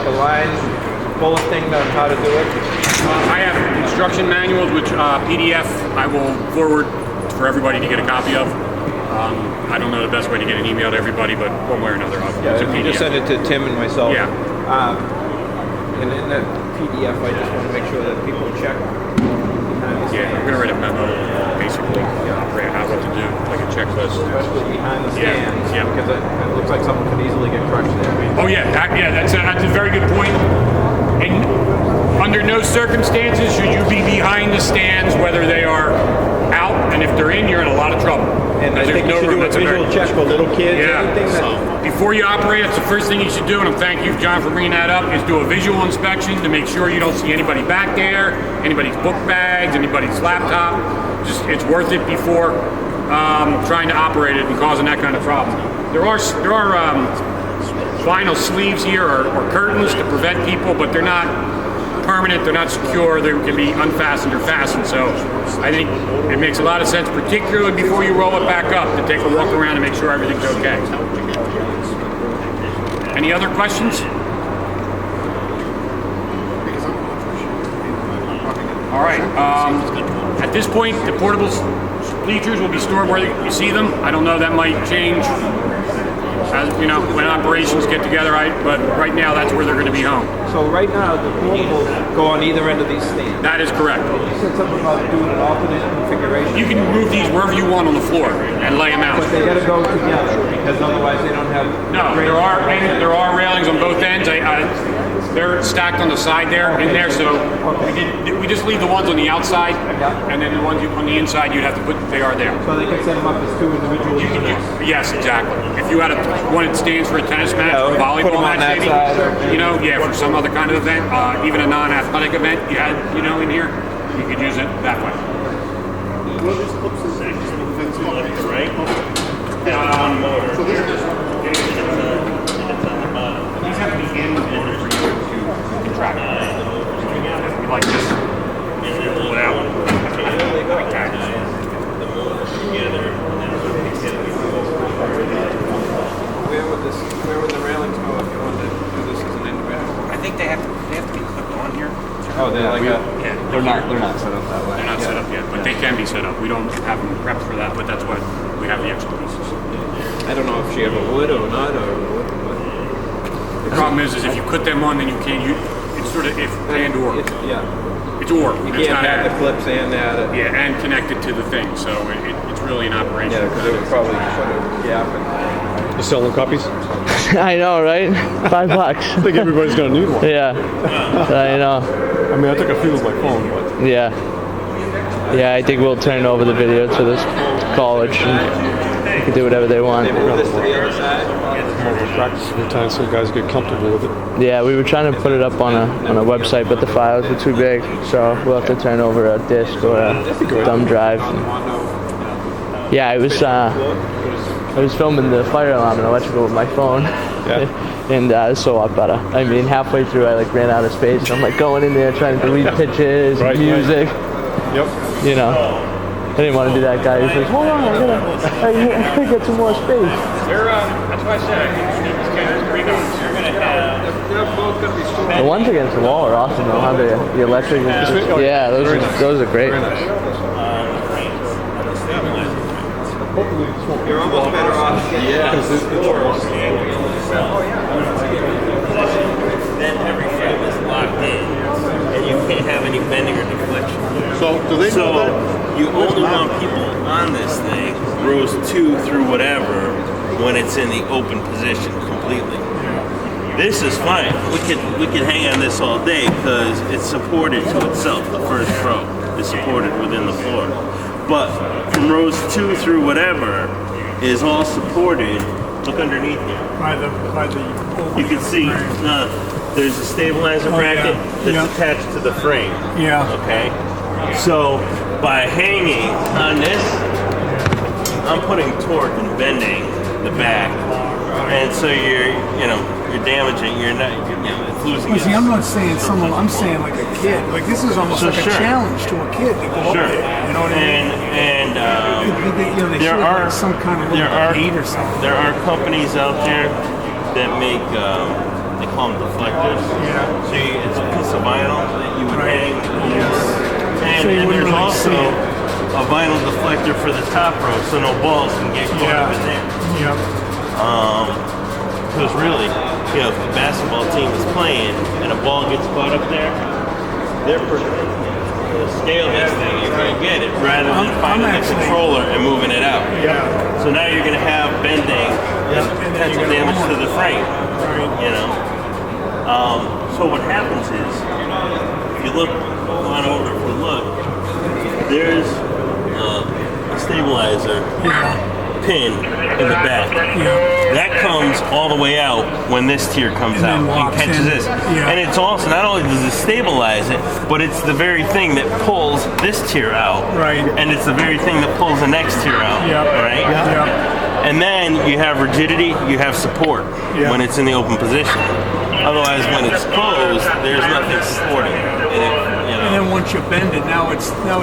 a line bullet thing on how to do it? I have instruction manuals, which PDF I will forward for everybody to get a copy of. I don't know the best way to get an email to everybody, but one way or another, it's a PDF. You just send it to Tim and myself. Yeah. And in that PDF, I just want to make sure that people check. Yeah, I'm gonna write a memo, basically, how what to do, like a checklist. Especially behind the stands, because it looks like someone could easily get crushed there. Oh yeah, that's a very good point. And under no circumstances should you be behind the stands, whether they are out, and if they're in, you're in a lot of trouble. And I think you should do a visual check for little kids. Yeah. Before you operate, that's the first thing you should do, and I'm thank you, John, for bringing that up, is do a visual inspection to make sure you don't see anybody back there, anybody's book bags, anybody's laptop. Just it's worth it before trying to operate it and causing that kind of problem. There are vinyl sleeves here or curtains to prevent people, but they're not permanent, they're not secure, they can be unfastened or fastened. So I think it makes a lot of sense, particularly before you roll it back up, to take a walk around and make sure everything's okay. Any other questions? All right. At this point, the portable bleachers will be stored where you see them. I don't know, that might change as you know when operations get together. But right now, that's where they're going to be home. So right now, the portables go on either end of these stands. That is correct. You said something about doing an alternate configuration. You can move these wherever you want on the floor and lay them out. But they got to go together because otherwise they don't have. No, there are railings on both ends. They're stacked on the side there, in there, so we just leave the ones on the outside, and then the ones on the inside you'd have to put, they are there. So they can set them up as two individual units? Yes, exactly. If you had one that stands for a tennis match or a volleyball match, maybe, for some other kind of event, even a non-athletic event you had, in here, you could use it that way. Well, there's clips in there, just move it to left, right? One more. So this is these have to be in order for you to contract. Like this. Pull it out. Where would the railings go if you wanted to do this as an individual? I think they have to be clipped on here. Oh, they're they're not set up that way. They're not set up yet, but they can be set up. We don't have them prepped for that, but that's why we have the extra pieces. I don't know if she ever would or not, or what. The problem is if you put them on, then you can't. It's sort of if and or. It's or. You can't have the clips and that. Yeah, and connected to the thing, so it's really an operation. Yeah, because it would probably put a gap in. You selling copies? I know, right? $5. I think everybody's gonna need one. Yeah, I know. I mean, I took a few with my phone, but yeah, I think we'll turn over the video to this college and they can do whatever they want. Move this to the other side. more of a practice for time so guys get comfortable with it. Yeah, we were trying to put it up on a website, but the files were too big, so we'll have to turn over a disk or a thumb drive. Yeah, I was filming the fire alarm and electrical with my phone. Yeah. And it's so a lot better. I mean, halfway through, I ran out of space. I'm going in there trying to delete pictures, music. Yep. You know, I didn't want to be that guy who says, "Hold on, I gotta get some more space." That's why I said I think these cameras are great. You're gonna have. They're both gonna be stored. The ones against the wall are awesome though. How the electric? Yeah, those are great. You're almost better off. Because it's Then every frame is locked in, and you can't have any bending or deflection. So, do they know that? You only want people on this thing, rows 2 through whatever, when it's in the open position completely. This is fine. We could hang on this all day because it's supported to itself. The first row is supported within the floor. But from rows 2 through whatever is all supported. Look underneath here. By the You can see there's a stabilizer bracket that's attached to the frame. Yeah. Okay. So by hanging on this, I'm putting torque and bending the back, and so you're damaging. It's losing. Well, see, I'm not saying someone. I'm saying like a kid. Like this is almost like a challenge to a kid to go up there. You know what I mean? And they there should are like some kind of there are gate or something. There are companies out there that make They call them deflectors. So it's a piece of vinyl that you would hang. And there's also a vinyl deflector for the top row, so no balls can get caught up in there. Because really, you know, if the basketball team is playing and a ball gets caught up there, they're scale this thing, you're going to get it rather than finding the controller and moving it out. So now you're going to have bending and potential damage to the frame. You know. So what happens is, if you look on over, if you look, there's a stabilizer pin in the back. That comes all the way out when this tier comes out and catches this. And it's also, not only does it stabilize it, but it's the very thing that pulls this tier out. And it's the very thing that pulls the next tier out. And then you have rigidity, you have support when it's in the open position. Otherwise, when it's closed, there's nothing supporting it. And then once you bend it, now it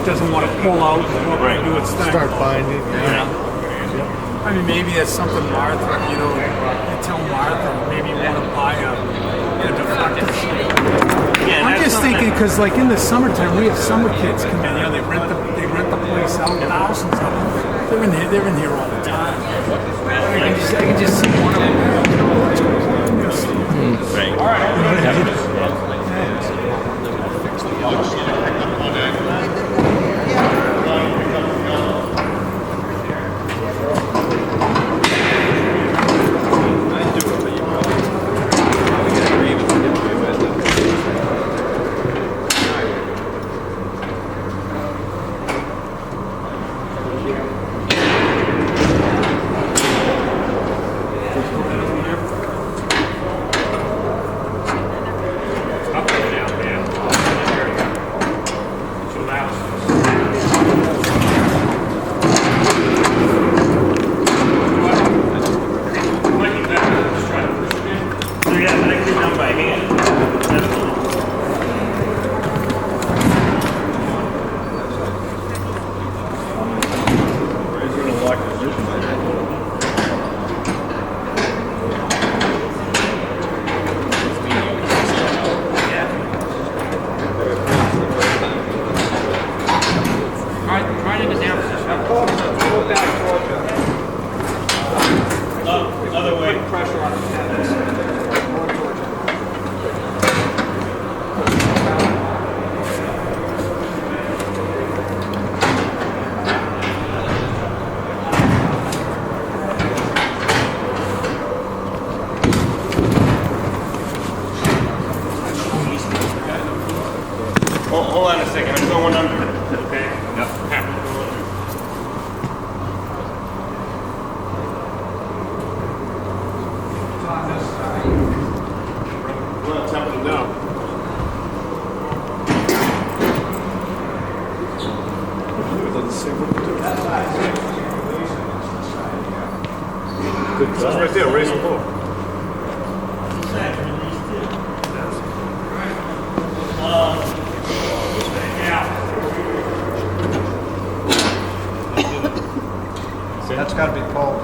doesn't want to pull out and do its thing. Start binding. I mean, maybe that's something Martha, you know, you tell Martha, maybe you want to buy a deflector sheet. I'm just thinking, because like in the summertime, we have summer kids come in, you know, they rent the place out, thousands of them. They're in here all the time. I can just see one of them. All right. Other way. Pressure on it. Hold on a second, I'm going under. Okay? Yep. Well, it's happening now. That's right there, raise the floor. That's got to be pulled.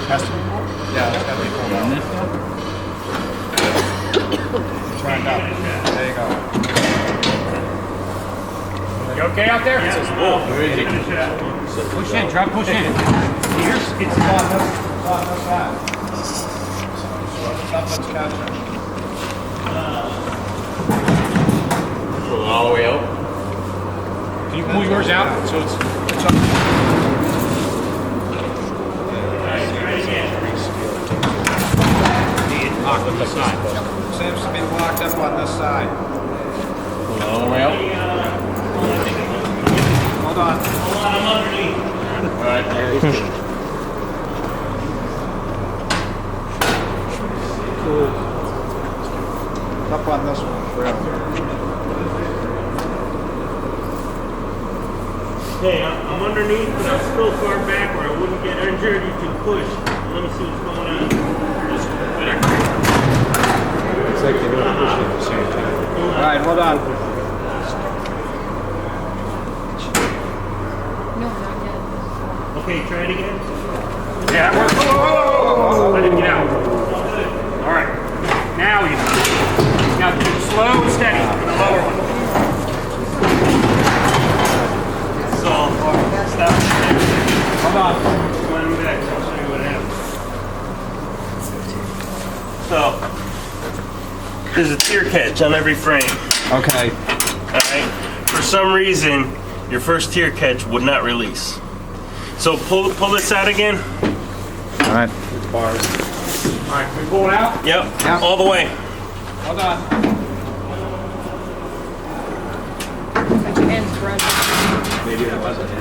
Has to be pulled? Yeah, that's got to be pulled out. Turned up. There you go. You okay out there? Push in, Trump, push in. It's on this side. Something's catching. Pull it all the way out. Can you pull yours out so it's up? Locked on this side. Seems to be locked up on this side. Pull it all the way out. Hold on. I'm underneath. All right. Up on this one. Hey, I'm underneath, but I'm still far back where I wouldn't get injured. You can push. Let me see what's going on. It's like you're not pushing at the same time. All right, hold on. Okay, try it again. Yeah, that works. I didn't get out. Now we now do it slow and steady for the lower one. So, stop. Hold on. One back. I'll show you what happens. So, there's a tear catch on every frame. Okay. Alright? For some reason, your first tear catch would not release. So pull this out again. All right. Bars. All right, can we pull it out? Yep. All the way. Hold on. Put your hands front. Maybe that wasn't it.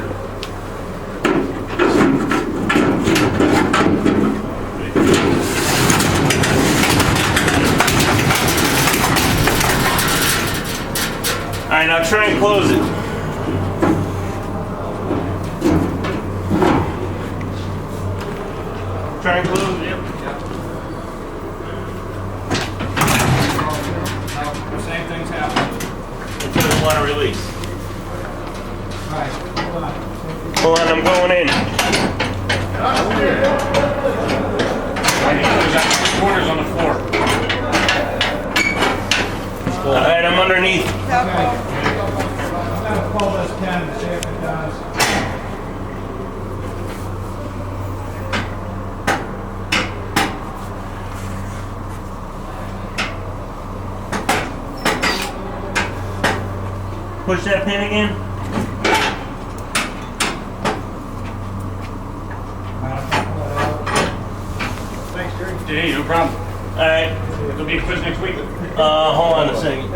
All right, now try and close it. Try and close it. Yep. Same thing's happening. It doesn't want to release. All right. Hold on. Hold on, I'm going in. There's that corners on the floor. All right, I'm underneath. I'm gonna pull this pin and see if it does. Push that pin again. Thanks, Jerry. Hey, no problem. All right. It'll be a quiz next week. Hold on a second.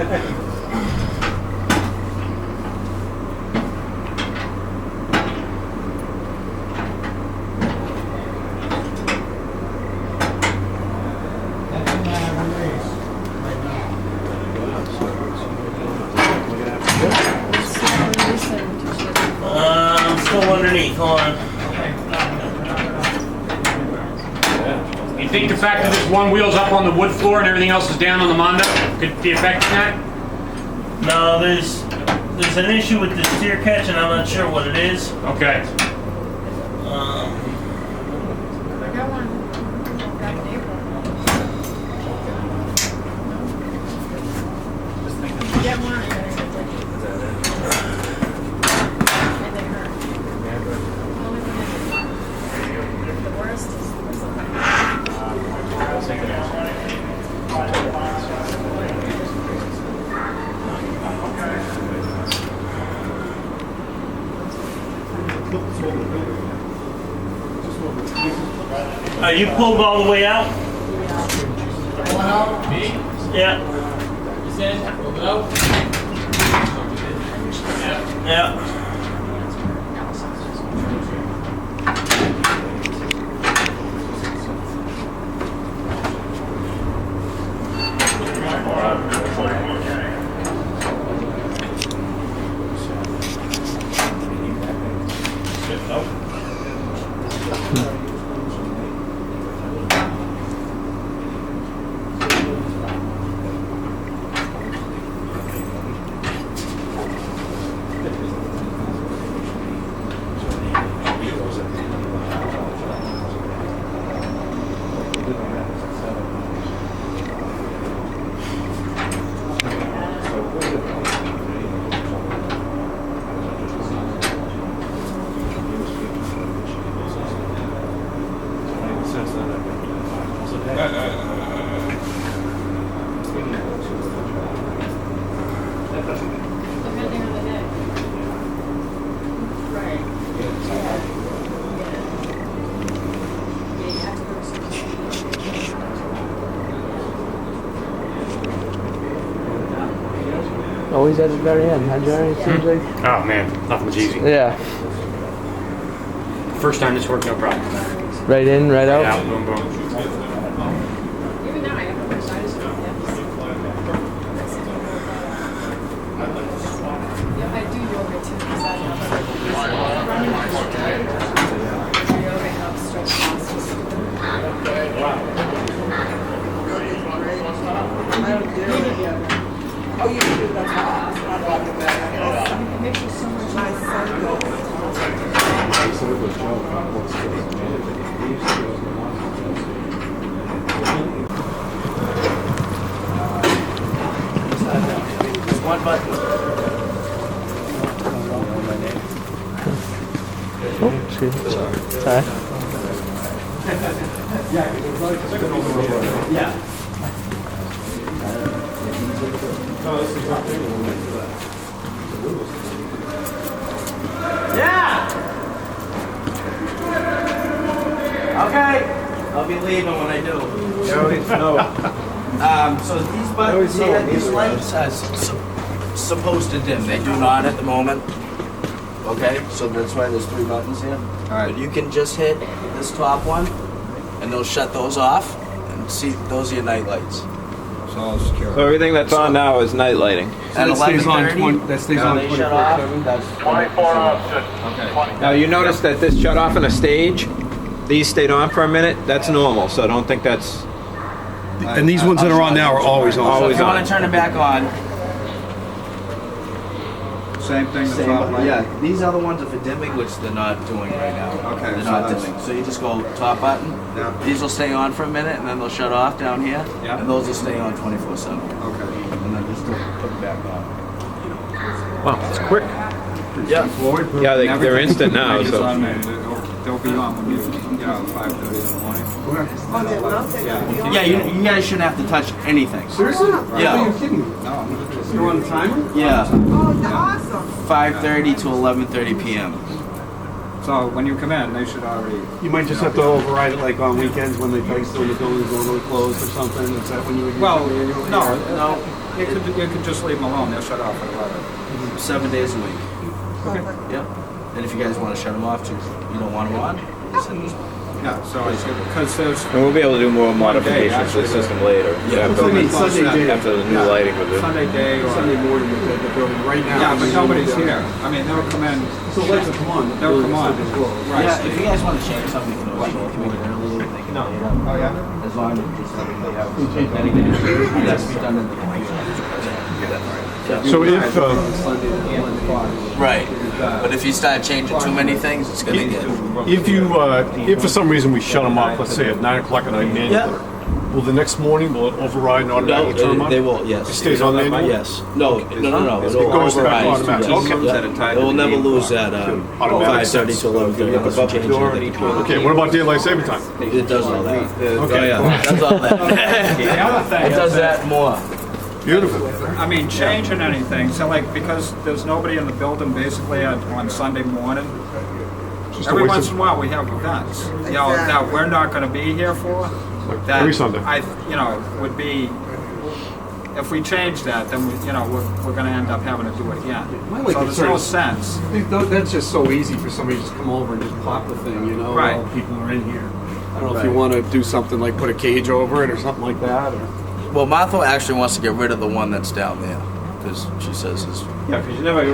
I'm still underneath. Hold on. You think the fact that this one wheel's up on the wood floor and everything else is down on the Mondo could be affecting that? No, there's an issue with this tear catch, and I'm not sure what it is. Okay. I got one back in April. Get one. And they hurt. Only when they hurt. The worst is You pulled all the way out? One out. Me. Yeah. You said pull it out. Yeah. depending on the day. Right. Yeah, you have to go to Always at the very end, huh, Jerry? It seems like. Oh man, nothing's easy. Yeah. First time this worked, no problem. Right in, right out. Out, boom, boom. even now I have a sinus Yeah, I do yoga too because I running is good. Yoga helps stretch muscles. I don't do yoga. Oh, you can do that. I thought that. It makes you so much My son goes. one button. Oh, excuse me. Sorry. Yeah. Yeah. Okay. I'll be leaving when I do. So these buttons here, these lights are supposed to dim. They do not at the moment. Okay, so that's why there's 3 buttons here. But you can just hit this top one, and they'll shut those off. And see, those are your night lights. So everything that's on now is night lighting. At that stays on 11:30, that stays on they shut off. 24/7. That's 24 option. Okay. Now you notice that this shut off in a stage. These stayed on for a minute. That's normal. So I don't think that's. And these ones that are on now are always on. So if Always you on. want to turn it back on, Same thing. same button. Yeah, these are the ones that are dimming, which they're not doing right now. Okay, They're so not that's- dimming. So you just go top button. Yeah. These will stay on for a minute, and then they'll shut off down here. Yeah. And those will stay on 24/7. Okay. And then just put it back on. Wow, it's quick. Yeah. Yeah, they're instant now. It's So. automated. They'll be on when you get out at 5:30 in the morning. Oh, they will? They will be on? Yeah, you guys shouldn't have to touch anything. Seriously? Yeah. Are you kidding me? No. You're on the timer? Yeah. Oh, awesome. 5:30 to 11:30 p.m. So when you come in, they should already. You might just have to override it like on weekends when they place when the building's normally closed or something. Is that when you would? Well, no. No, You could just leave them alone. They'll shut off at 11. 7 days a week. Perfect. Yep. And if you guys want to shut them off, you don't want them on, just hit this button. Yeah. So because there's And we'll be able to do more modifications to actually, the system later. Yeah. After the new lighting with it. Sunday day or Sunday morning the building right now. yeah, but nobody's here. I mean, they'll come in. So lights will come on. They'll come on. Right. Yeah, if you guys want to change something, you can always come in early. They can lay it up. Oh yeah. As long as it's everything else. It has to be done in the computer. So if Right. But if you start changing too many things, it's gonna get. if for some reason we shut them off, let's say at 9 o'clock at night manually, Yeah. will the next morning will it override and automatically turn them on? they will. Yes. It stays on manual? Yes. No. It It'll goes back override. automatic. Yes. Okay. Yeah. It will never lose that Automatic 5:30 to 11:30. Unless you change it. Okay, what about daylight saving time? It does all that. Okay. Oh, yeah. It does all that. The other thing It is does that, that more. Beautiful. I mean, changing anything. So like because there's nobody in the building basically on Sunday morning. Just a Every waste once of- in a while we have events, you know, that we're not going to be here for. That every Sunday. Would be if we change that, then we're going to end up having to do it again. only So there's concern no is- sense. That's just so easy for somebody to just come over and just pop the thing, you know? Right. While people are in here. I don't know if you want to do something like put a cage over it or something like that. Or... Well, Martha actually wants to get rid of the one that's down there because she says it's Yeah, because you never really.